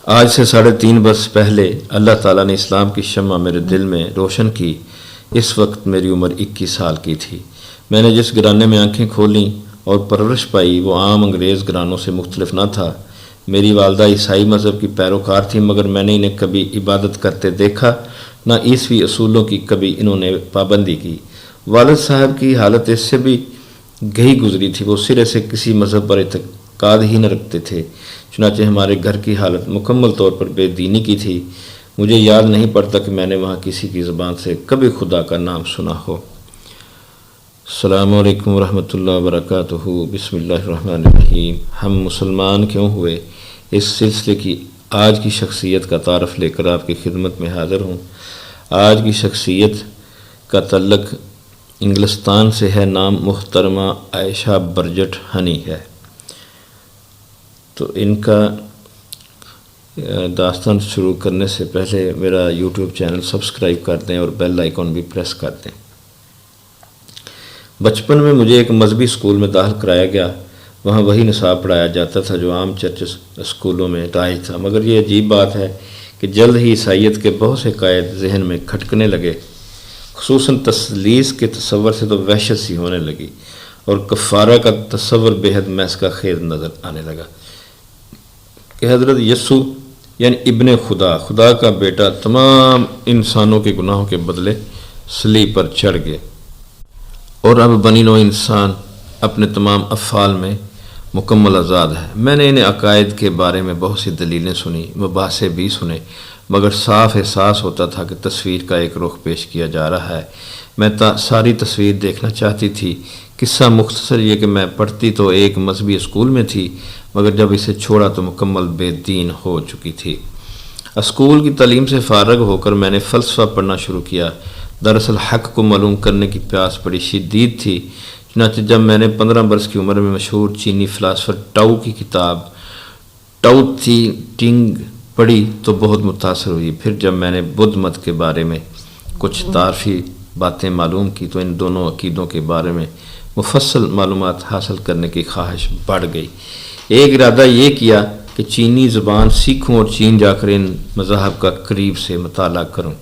آج سے 3.5 برس پہلے اللہ تعالیٰ نے اسلام کی شمع میرے دل میں روشن کی۔ اس وقت میری عمر 21 سال کی تھی۔ میں نے جس گھرانے میں آنکھیں کھولیں اور پرورش پائی وہ عام انگریز گھرانوں سے مختلف نہ تھا۔ میری والدہ عیسائی مذہب کی پیروکار تھی، مگر میں نے انہیں کبھی عبادت کرتے دیکھا نہ عیسوی اصولوں کی کبھی انہوں نے پابندی کی۔ والد صاحب کی حالت اس سے بھی گہی گزری تھی، وہ سرے سے کسی مذہب پر اعتقاد ہی نہ رکھتے تھے۔ چنانچہ ہمارے گھر کی حالت مکمل طور پر بے دینی کی تھی۔ مجھے یاد نہیں پڑتا کہ میں نے وہاں کسی کی زبان سے کبھی خدا کا نام سنا ہو۔ السلام علیکم ورحمۃ اللہ وبرکاتہ۔ بسم اللہ الرحمن الرحیم۔ ہم مسلمان کیوں ہوئے، اس سلسلے کی آج کی شخصیت کا تعارف لے کر آپ کی خدمت میں حاضر ہوں۔ آج کی شخصیت کا تعلق انگلستان سے ہے۔ نام محترمہ عائشہ برجٹ ہنی ہے۔ تو ان کا داستان شروع کرنے سے پہلے میرا یوٹیوب چینل سبسکرائب کر دیں اور بیل آئیکن بھی پریس کر دیں۔ بچپن میں مجھے ایک مذہبی اسکول میں داخل کرایا گیا۔ وہاں وہی نصاب پڑھایا جاتا تھا جو عام چرچ اسکولوں میں رائج تھا، مگر یہ عجیب بات ہے کہ جلد ہی عیسائیت کے بہت سے قائد ذہن میں کھٹکنے لگے، خصوصاً تثلیث کے تصور سے تو وحشت سی ہونے لگی، اور کفارہ کا تصور بے حد محض کا خیز نظر آنے لگا کہ حضرت یسوع یعنی ابن خدا کا بیٹا تمام انسانوں کے گناہوں کے بدلے صلیب پر چڑھ گئے، اور اب بنی نوع انسان اپنے تمام افعال میں مکمل آزاد ہے۔ میں نے ان عقائد کے بارے میں بہت سی دلیلیں سنی، مباحثے بھی سنے، مگر صاف احساس ہوتا تھا کہ تصویر کا ایک رخ پیش کیا جا رہا ہے۔ میں ساری تصویر دیکھنا چاہتی تھی۔ قصہ مختصر یہ کہ میں پڑھتی تو ایک مذہبی اسکول میں تھی، مگر جب اسے چھوڑا تو مکمل بے دین ہو چکی تھی۔ اسکول کی تعلیم سے فارغ ہو کر میں نے فلسفہ پڑھنا شروع کیا۔ دراصل حق کو معلوم کرنے کی پیاس بڑی شدید تھی۔ چنانچہ جب میں نے 15 برس کی عمر میں مشہور چینی فلاسفر ٹاؤ کی کتاب ٹاؤ تی ٹنگ پڑھی تو بہت متاثر ہوئی۔ پھر جب میں نے بدھ مت کے بارے میں کچھ تعارفی باتیں معلوم کی تو ان دونوں عقیدوں کے بارے میں مفصل معلومات حاصل کرنے کی خواہش بڑھ گئی۔ ایک ارادہ یہ کیا کہ چینی زبان سیکھوں اور چین جا کر ان مذاہب کا قریب سے مطالعہ کروں۔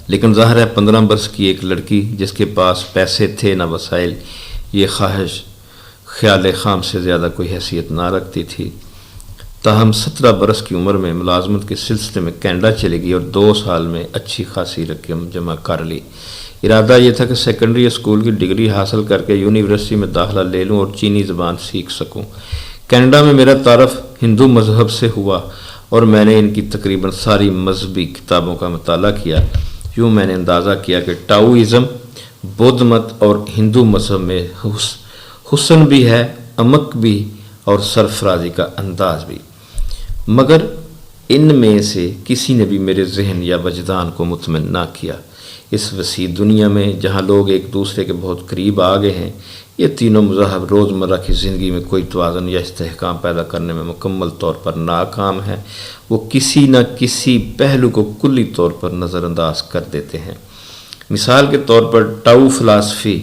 لیکن ظاہر ہے 15 برس کی ایک لڑکی جس کے پاس پیسے تھے نہ وسائل، یہ خواہش خیال خام سے زیادہ کوئی حیثیت نہ رکھتی تھی۔ تاہم 17 برس کی عمر میں ملازمت کے سلسلے میں کینیڈا چلی گئی اور 2 سال میں اچھی خاصی رقم جمع کر لی۔ ارادہ یہ تھا کہ سیکنڈری اسکول کی ڈگری حاصل کر کے یونیورسٹی میں داخلہ لے لوں اور چینی زبان سیکھ سکوں۔ کینیڈا میں میرا تعارف ہندو مذہب سے ہوا اور میں نے ان کی تقریباً ساری مذہبی کتابوں کا مطالعہ کیا۔ یوں میں نے اندازہ کیا کہ ٹاؤازم، بدھ مت اور ہندو مذہب میں حسن بھی ہے، عمق بھی، اور سرفرازی کا انداز بھی، مگر ان میں سے کسی نے بھی میرے ذہن یا وجدان کو مطمئن نہ کیا۔ اس وسیع دنیا میں جہاں لوگ ایک دوسرے کے بہت قریب آ گئے ہیں، یہ تینوں مذاہب روزمرہ کی زندگی میں کوئی توازن یا استحکام پیدا کرنے میں مکمل طور پر ناکام ہیں۔ وہ کسی نہ کسی پہلو کو کلی طور پر نظر انداز کر دیتے ہیں۔ مثال کے طور پر ٹاؤ فلسفی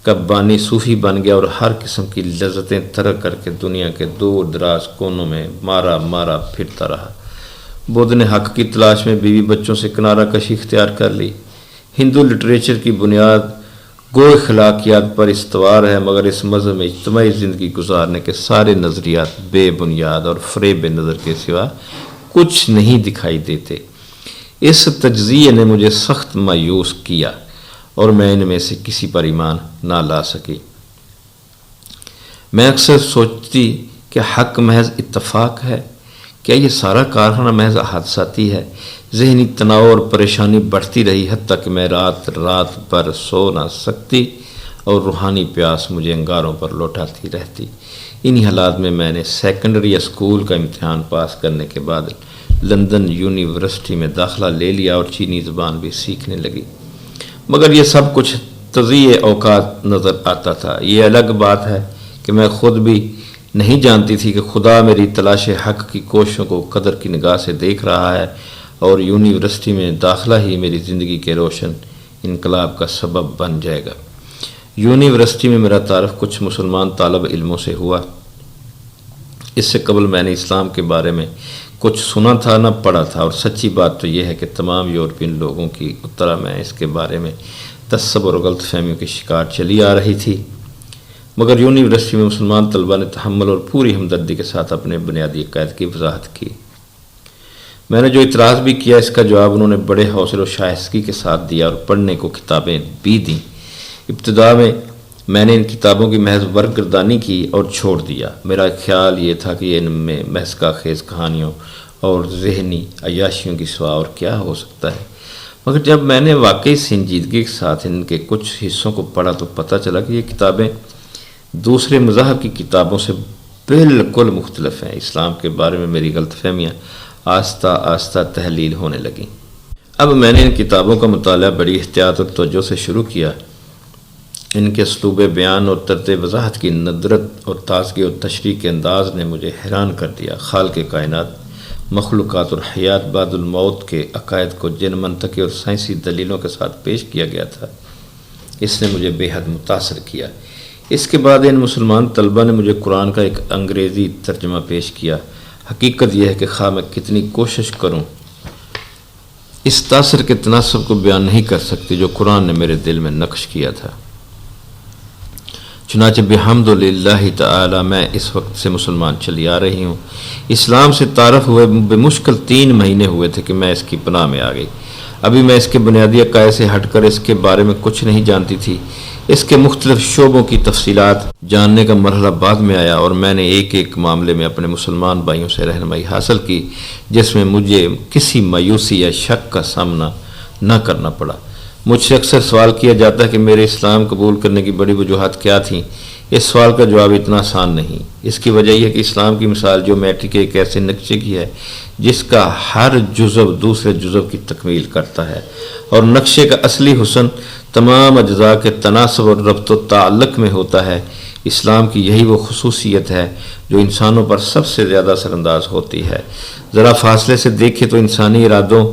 کا بانی صوفی بن گیا اور ہر قسم کی لذتیں ترک کر کے دنیا کے دور دراز کونوں میں مارا پھرتا رہا۔ بدھ نے حق کی تلاش میں بیوی بچوں سے کنارہ کشی اختیار کر لی۔ ہندو لٹریچر کی بنیاد گو اخلاقیات پر استوار ہے، مگر اس مذہب میں اجتماعی زندگی گزارنے کے سارے نظریات بے بنیاد اور فریب نظر کے سوا کچھ نہیں دکھائی دیتے۔ اس تجزیے نے مجھے سخت مایوس کیا اور میں ان میں سے کسی پر ایمان نہ لا سکی۔ میں اکثر سوچتی کہ حق محض اتفاق ہے، کیا یہ سارا کارخانہ محض حادثاتی ہے؟ ذہنی تناؤ اور پریشانی بڑھتی رہی، حتیٰ کہ میں رات بھر سو نہ سکتی اور روحانی پیاس مجھے انگاروں پر لوٹاتی رہتی۔ انہی حالات میں میں نے سیکنڈری اسکول کا امتحان پاس کرنے کے بعد لندن یونیورسٹی میں داخلہ لے لیا اور چینی زبان بھی سیکھنے لگی، مگر یہ سب کچھ تضیع اوقات نظر آتا تھا۔ یہ الگ بات ہے کہ میں خود بھی نہیں جانتی تھی کہ خدا میری تلاش حق کی کوششوں کو قدر کی نگاہ سے دیکھ رہا ہے، اور یونیورسٹی میں داخلہ ہی میری زندگی کے روشن انقلاب کا سبب بن جائے گا۔ یونیورسٹی میں میرا تعارف کچھ مسلمان طالب علموں سے ہوا۔ اس سے قبل میں نے اسلام کے بارے میں کچھ سنا تھا نہ پڑھا تھا، اور سچی بات تو یہ ہے کہ تمام یورپین لوگوں کی طرح میں اس کے بارے میں تصور اور غلط فہمیوں کی شکار چلی آ رہی تھی، مگر یونیورسٹی میں مسلمان طلبہ نے تحمل اور پوری ہمدردی کے ساتھ اپنے بنیادی عقائد کی وضاحت کی۔ میں نے جو اعتراض بھی کیا، اس کا جواب انہوں نے بڑے حوصلے اور شائستگی کے ساتھ دیا اور پڑھنے کو کتابیں بھی دیں۔ ابتدا میں نے ان کتابوں کی محض برگردانی کی اور چھوڑ دیا۔ میرا خیال یہ تھا کہ ان میں بحث خیز کہانیوں اور ذہنی عیاشیوں کی سوا اور کیا ہو سکتا ہے، مگر جب میں نے واقعی سنجیدگی کے ساتھ ان کے کچھ حصوں کو پڑھا تو پتہ چلا کہ یہ کتابیں دوسرے مذاہب کی کتابوں سے بالکل مختلف ہیں۔ اسلام کے بارے میں میری غلط فہمیاں آہستہ آہستہ تحلیل ہونے لگیں۔ اب میں نے ان کتابوں کا مطالعہ بڑی احتیاط اور توجہ سے شروع کیا۔ ان کے اسلوب بیان اور طرز وضاحت کی ندرت اور تازگی اور تشریح کے انداز نے مجھے حیران کر دیا۔ خالق کائنات، مخلوقات اور حیات بعد الموت کے عقائد کو جن منطقی اور سائنسی دلیلوں کے ساتھ پیش کیا گیا تھا، اس نے مجھے بے حد متاثر کیا۔ اس کے بعد ان مسلمان طلبہ نے مجھے قرآن کا ایک انگریزی ترجمہ پیش کیا۔ حقیقت یہ ہے کہ خواہ میں کتنی کوشش کروں اس تاثر کے تناسب کو بیان نہیں کر سکتی جو قرآن نے میرے دل میں نقش کیا تھا۔ چنانچہ بحمدللہ تعالی میں اس وقت سے مسلمان چلی آ رہی ہوں۔ اسلام سے تعارف ہوئے بمشکل 3 مہینے ہوئے تھے کہ میں اس کی پناہ میں آ گئی۔ ابھی میں اس کے بنیادی عقائد سے ہٹ کر اس کے بارے میں کچھ نہیں جانتی تھی۔ اس کے مختلف شعبوں کی تفصیلات جاننے کا مرحلہ بعد میں آیا، اور میں نے ایک ایک معاملے میں اپنے مسلمان بھائیوں سے رہنمائی حاصل کی، جس میں مجھے کسی مایوسی یا شک کا سامنا نہ کرنا پڑا۔ مجھ سے اکثر سوال کیا جاتا ہے کہ میرے اسلام قبول کرنے کی بڑی وجوہات کیا تھیں۔ اس سوال کا جواب اتنا آسان نہیں۔ اس کی وجہ یہ ہے کہ اسلام کی مثال جیومیٹری کے ایک ایسے نقشے کی ہے جس کا ہر جزو دوسرے جزو کی تکمیل کرتا ہے، اور نقشے کا اصلی حسن تمام اجزاء کے تناسب اور ربط و تعلق میں ہوتا ہے۔ اسلام کی یہی وہ خصوصیت ہے جو انسانوں پر سب سے زیادہ اثر انداز ہوتی ہے۔ ذرا فاصلے سے دیکھیں تو انسانی ارادوں،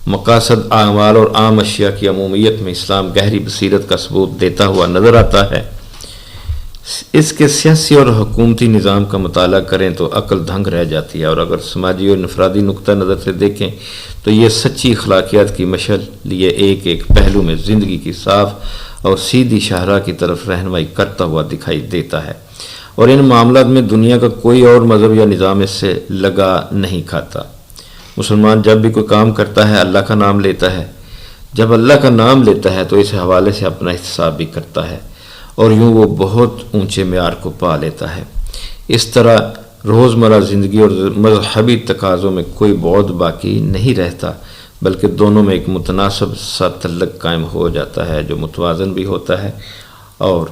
مقاصد، اعمال اور عام اشیاء کی عمومیت میں اسلام گہری بصیرت کا ثبوت دیتا ہوا نظر آتا ہے۔ اس کے سیاسی اور حکومتی نظام کا مطالعہ کریں تو عقل دھنگ رہ جاتی ہے، اور اگر سماجی اور انفرادی نقطہ نظر سے دیکھیں تو یہ سچی اخلاقیات کی مشعل لیے ایک ایک پہلو میں زندگی کی صاف اور سیدھی شاہراہ کی طرف رہنمائی کرتا ہوا دکھائی دیتا ہے، اور ان معاملات میں دنیا کا کوئی اور مذہب یا نظام اس سے لگا نہیں کھاتا۔ مسلمان جب بھی کوئی کام کرتا ہے اللہ کا نام لیتا ہے۔ جب اللہ کا نام لیتا ہے تو اس حوالے سے اپنا احتساب بھی کرتا ہے، اور یوں وہ بہت اونچے معیار کو پا لیتا ہے۔ اس طرح روزمرہ زندگی اور مذہبی تقاضوں میں کوئی بعد باقی نہیں رہتا، بلکہ دونوں میں ایک متناسب سا تعلق قائم ہو جاتا ہے جو متوازن بھی ہوتا ہے اور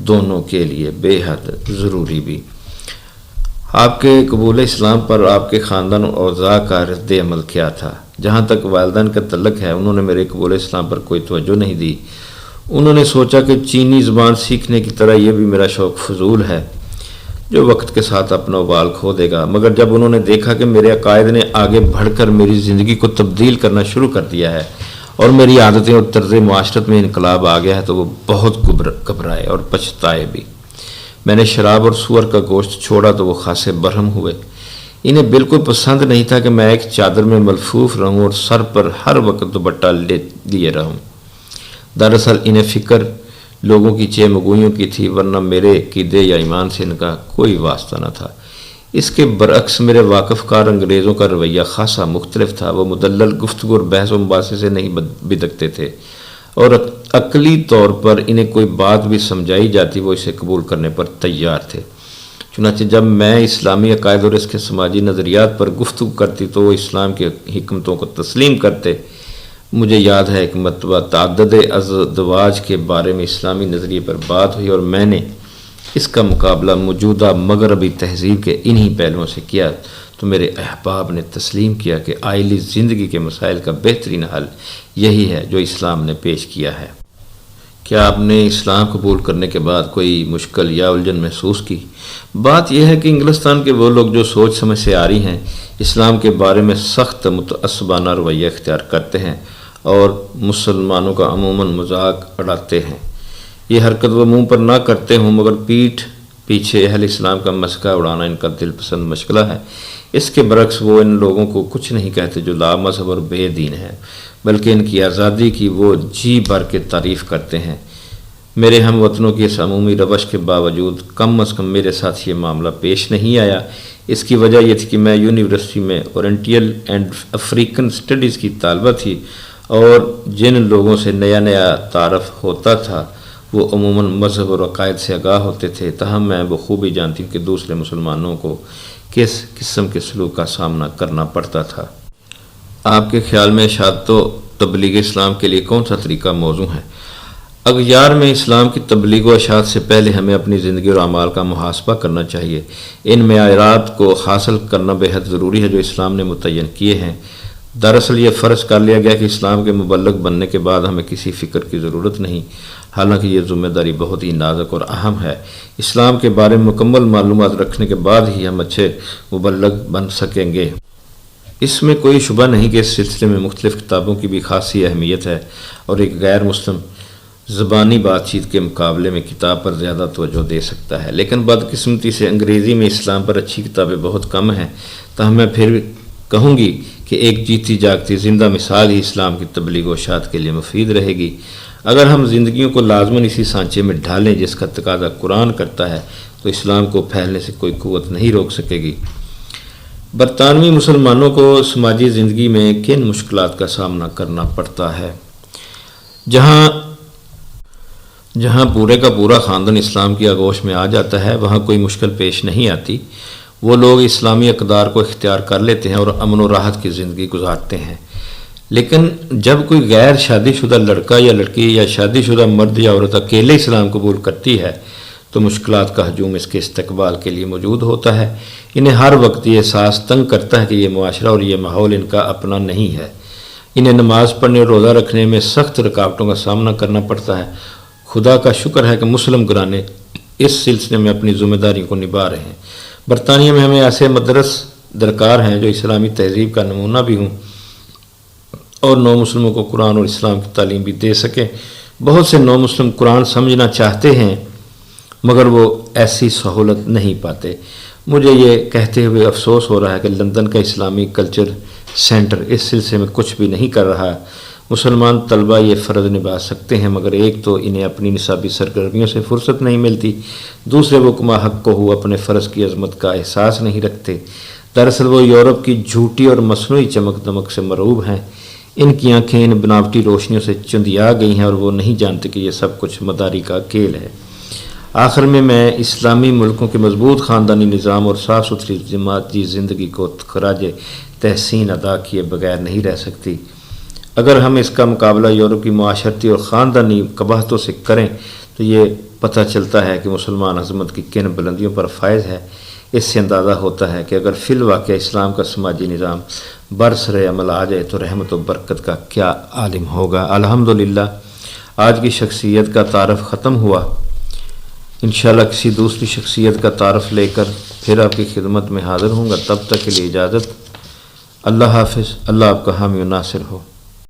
دونوں کے لیے بے حد ضروری بھی۔ آپ کے قبول اسلام پر آپ کے خاندان اور اوضاع کا رد عمل کیا تھا؟ جہاں تک والدین کا تعلق ہے، انہوں نے میرے قبول اسلام پر کوئی توجہ نہیں دی۔ انہوں نے سوچا کہ چینی زبان سیکھنے کی طرح یہ بھی میرا شوق فضول ہے جو وقت کے ساتھ اپنا وبال کھو دے گا، مگر جب انہوں نے دیکھا کہ میرے عقائد نے آگے بڑھ کر میری زندگی کو تبدیل کرنا شروع کر دیا ہے اور میری عادتیں اور طرز معاشرت میں انقلاب آ گیا ہے تو وہ بہت گھبرائے اور پچھتائے بھی۔ میں نے شراب اور سور کا گوشت چھوڑا تو وہ خاصے برہم ہوئے۔ انہیں بالکل پسند نہیں تھا کہ میں ایک چادر میں ملفوف رہوں اور سر پر ہر وقت دوپٹہ لیے رہوں۔ دراصل انہیں فکر لوگوں کی چہمگوئیوں کی تھی، ورنہ میرے عقیدے یا ایمان سے ان کا کوئی واسطہ نہ تھا۔ اس کے برعکس میرے واقف کار انگریزوں کا رویہ خاصا مختلف تھا۔ وہ مدلل گفتگو اور بحث و مباحثے سے نہیں بدکتے تھے، اور عقلی طور پر انہیں کوئی بات بھی سمجھائی جاتی وہ اسے قبول کرنے پر تیار تھے۔ چنانچہ جب میں اسلامی عقائد اور اس کے سماجی نظریات پر گفتگو کرتی تو وہ اسلام کی حکمتوں کو تسلیم کرتے۔ مجھے یاد ہے ایک مرتبہ تعدد ازدواج کے بارے میں اسلامی نظریے پر بات ہوئی، اور میں نے اس کا مقابلہ موجودہ مغربی تہذیب کے انہی پہلوؤں سے کیا تو میرے احباب نے تسلیم کیا کہ آئلی زندگی کے مسائل کا بہترین حل یہی ہے جو اسلام نے پیش کیا ہے۔ کیا آپ نے اسلام قبول کرنے کے بعد کوئی مشکل یا الجھن محسوس کی؟ بات یہ ہے کہ انگلستان کے وہ لوگ جو سوچ سمجھ سے آ رہی ہیں اسلام کے بارے میں سخت متعصبانہ رویہ اختیار کرتے ہیں اور مسلمانوں کا عموماً مذاق اڑاتے ہیں۔ یہ حرکت وہ منہ پر نہ کرتے ہوں مگر پیٹھ پیچھے اہل اسلام کا مسکہ اڑانا ان کا دل پسند مشغلہ ہے۔ اس کے برعکس وہ ان لوگوں کو کچھ نہیں کہتے جو لا مذہب اور بے دین ہیں، بلکہ ان کی آزادی کی وہ جی بھر کے تعریف کرتے ہیں۔ میرے ہم وطنوں کی اس عمومی روش کے باوجود کم از کم میرے ساتھ یہ معاملہ پیش نہیں آیا۔ اس کی وجہ یہ تھی کہ میں یونیورسٹی میں اورینٹل اینڈ افریقن اسٹڈیز کی طالبہ تھی، اور جن لوگوں سے نیا نیا تعارف ہوتا تھا وہ عموماً مذہب اور عقائد سے آگاہ ہوتے تھے، تاہم میں بخوبی جانتی ہوں کہ دوسرے مسلمانوں کو کس قسم کے سلوک کا سامنا کرنا پڑتا تھا۔ آپ کے خیال میں اشاعت و تبلیغ اسلام کے لیے کون سا طریقہ موزوں ہے؟ اغیار میں اسلام کی تبلیغ و اشاعت سے پہلے ہمیں اپنی زندگی اور اعمال کا محاسبہ کرنا چاہیے۔ ان معیارات کو حاصل کرنا بے حد ضروری ہے جو اسلام نے متعین کیے ہیں۔ دراصل یہ فرض کر لیا گیا کہ اسلام کے مبلغ بننے کے بعد ہمیں کسی فکر کی ضرورت نہیں، حالانکہ یہ ذمہ داری بہت ہی نازک اور اہم ہے۔ اسلام کے بارے میں مکمل معلومات رکھنے کے بعد ہی ہم اچھے مبلغ بن سکیں گے۔ اس میں کوئی شبہ نہیں کہ اس سلسلے میں مختلف کتابوں کی بھی خاصی اہمیت ہے، اور ایک غیر مسلم زبانی بات چیت کے مقابلے میں کتاب پر زیادہ توجہ دے سکتا ہے، لیکن بدقسمتی سے انگریزی میں اسلام پر اچھی کتابیں بہت کم ہیں۔ تاہم میں پھر کہوں گی کہ ایک جیتی جاگتی زندہ مثال ہی اسلام کی تبلیغ و اشاعت کے لیے مفید رہے گی۔ اگر ہم زندگیوں کو لازماً اسی سانچے میں ڈھالیں جس کا تقاضا قرآن کرتا ہے، تو اسلام کو پھیلنے سے کوئی قوت نہیں روک سکے گی۔ برطانوی مسلمانوں کو سماجی زندگی میں کن مشکلات کا سامنا کرنا پڑتا ہے؟ جہاں پورے کا پورا خاندان اسلام کی آغوش میں آ جاتا ہے، وہاں کوئی مشکل پیش نہیں آتی۔ وہ لوگ اسلامی اقدار کو اختیار کر لیتے ہیں اور امن و راحت کی زندگی گزارتے ہیں۔ لیکن جب کوئی غیر شادی شدہ لڑکا یا لڑکی یا شادی شدہ مرد یا عورت اکیلے اسلام قبول کرتی ہے تو مشکلات کا ہجوم اس کے استقبال کے لیے موجود ہوتا ہے۔ انہیں ہر وقت یہ احساس تنگ کرتا ہے کہ یہ معاشرہ اور یہ ماحول ان کا اپنا نہیں ہے۔ انہیں نماز پڑھنے اور روزہ رکھنے میں سخت رکاوٹوں کا سامنا کرنا پڑتا ہے۔ خدا کا شکر ہے کہ مسلم گھرانے اس سلسلے میں اپنی ذمہ داریوں کو نبھا رہے ہیں۔ برطانیہ میں ہمیں ایسے مدرس درکار ہیں جو اسلامی تہذیب کا نمونہ بھی ہوں اور نو مسلموں کو قرآن اور اسلام کی تعلیم بھی دے سکیں۔ بہت سے نو مسلم قرآن سمجھنا چاہتے ہیں مگر وہ ایسی سہولت نہیں پاتے۔ مجھے یہ کہتے ہوئے افسوس ہو رہا ہے کہ لندن کا اسلامی کلچر سینٹر اس سلسلے میں کچھ بھی نہیں کر رہا۔ مسلمان طلبہ یہ فرض نبھا سکتے ہیں، مگر ایک تو انہیں اپنی نصابی سرگرمیوں سے فرصت نہیں ملتی، دوسرے وہ کما حق کو ہو اپنے فرض کی عظمت کا احساس نہیں رکھتے۔ دراصل وہ یورپ کی جھوٹی اور مصنوعی چمک دمک سے مرعوب ہیں۔ ان کی آنکھیں ان بناوٹی روشنیوں سے چندیا گئی ہیں اور وہ نہیں جانتے کہ یہ سب کچھ مداری کا کھیل ہے۔ آخر میں اسلامی ملکوں کے مضبوط خاندانی نظام اور صاف ستھری جماعتی زندگی کو خراج تحسین ادا کیے بغیر نہیں رہ سکتی۔ اگر ہم اس کا مقابلہ یورپ کی معاشرتی اور خاندانی قباحتوں سے کریں تو یہ پتہ چلتا ہے کہ مسلمان عظمت کی کن بلندیوں پر فائز ہے۔ اس سے اندازہ ہوتا ہے کہ اگر فی الواقع اسلام کا سماجی نظام برسر عمل آ جائے تو رحمت و برکت کا کیا عالم ہوگا۔ الحمدللہ آج کی شخصیت کا تعارف ختم ہوا۔ انشاءاللہ کسی دوسری شخصیت کا تعارف لے کر پھر آپ کی خدمت میں حاضر ہوں گا۔ تب تک کے لیے اجازت۔ اللہ حافظ۔ اللہ آپ کا حامی و ناصر ہو۔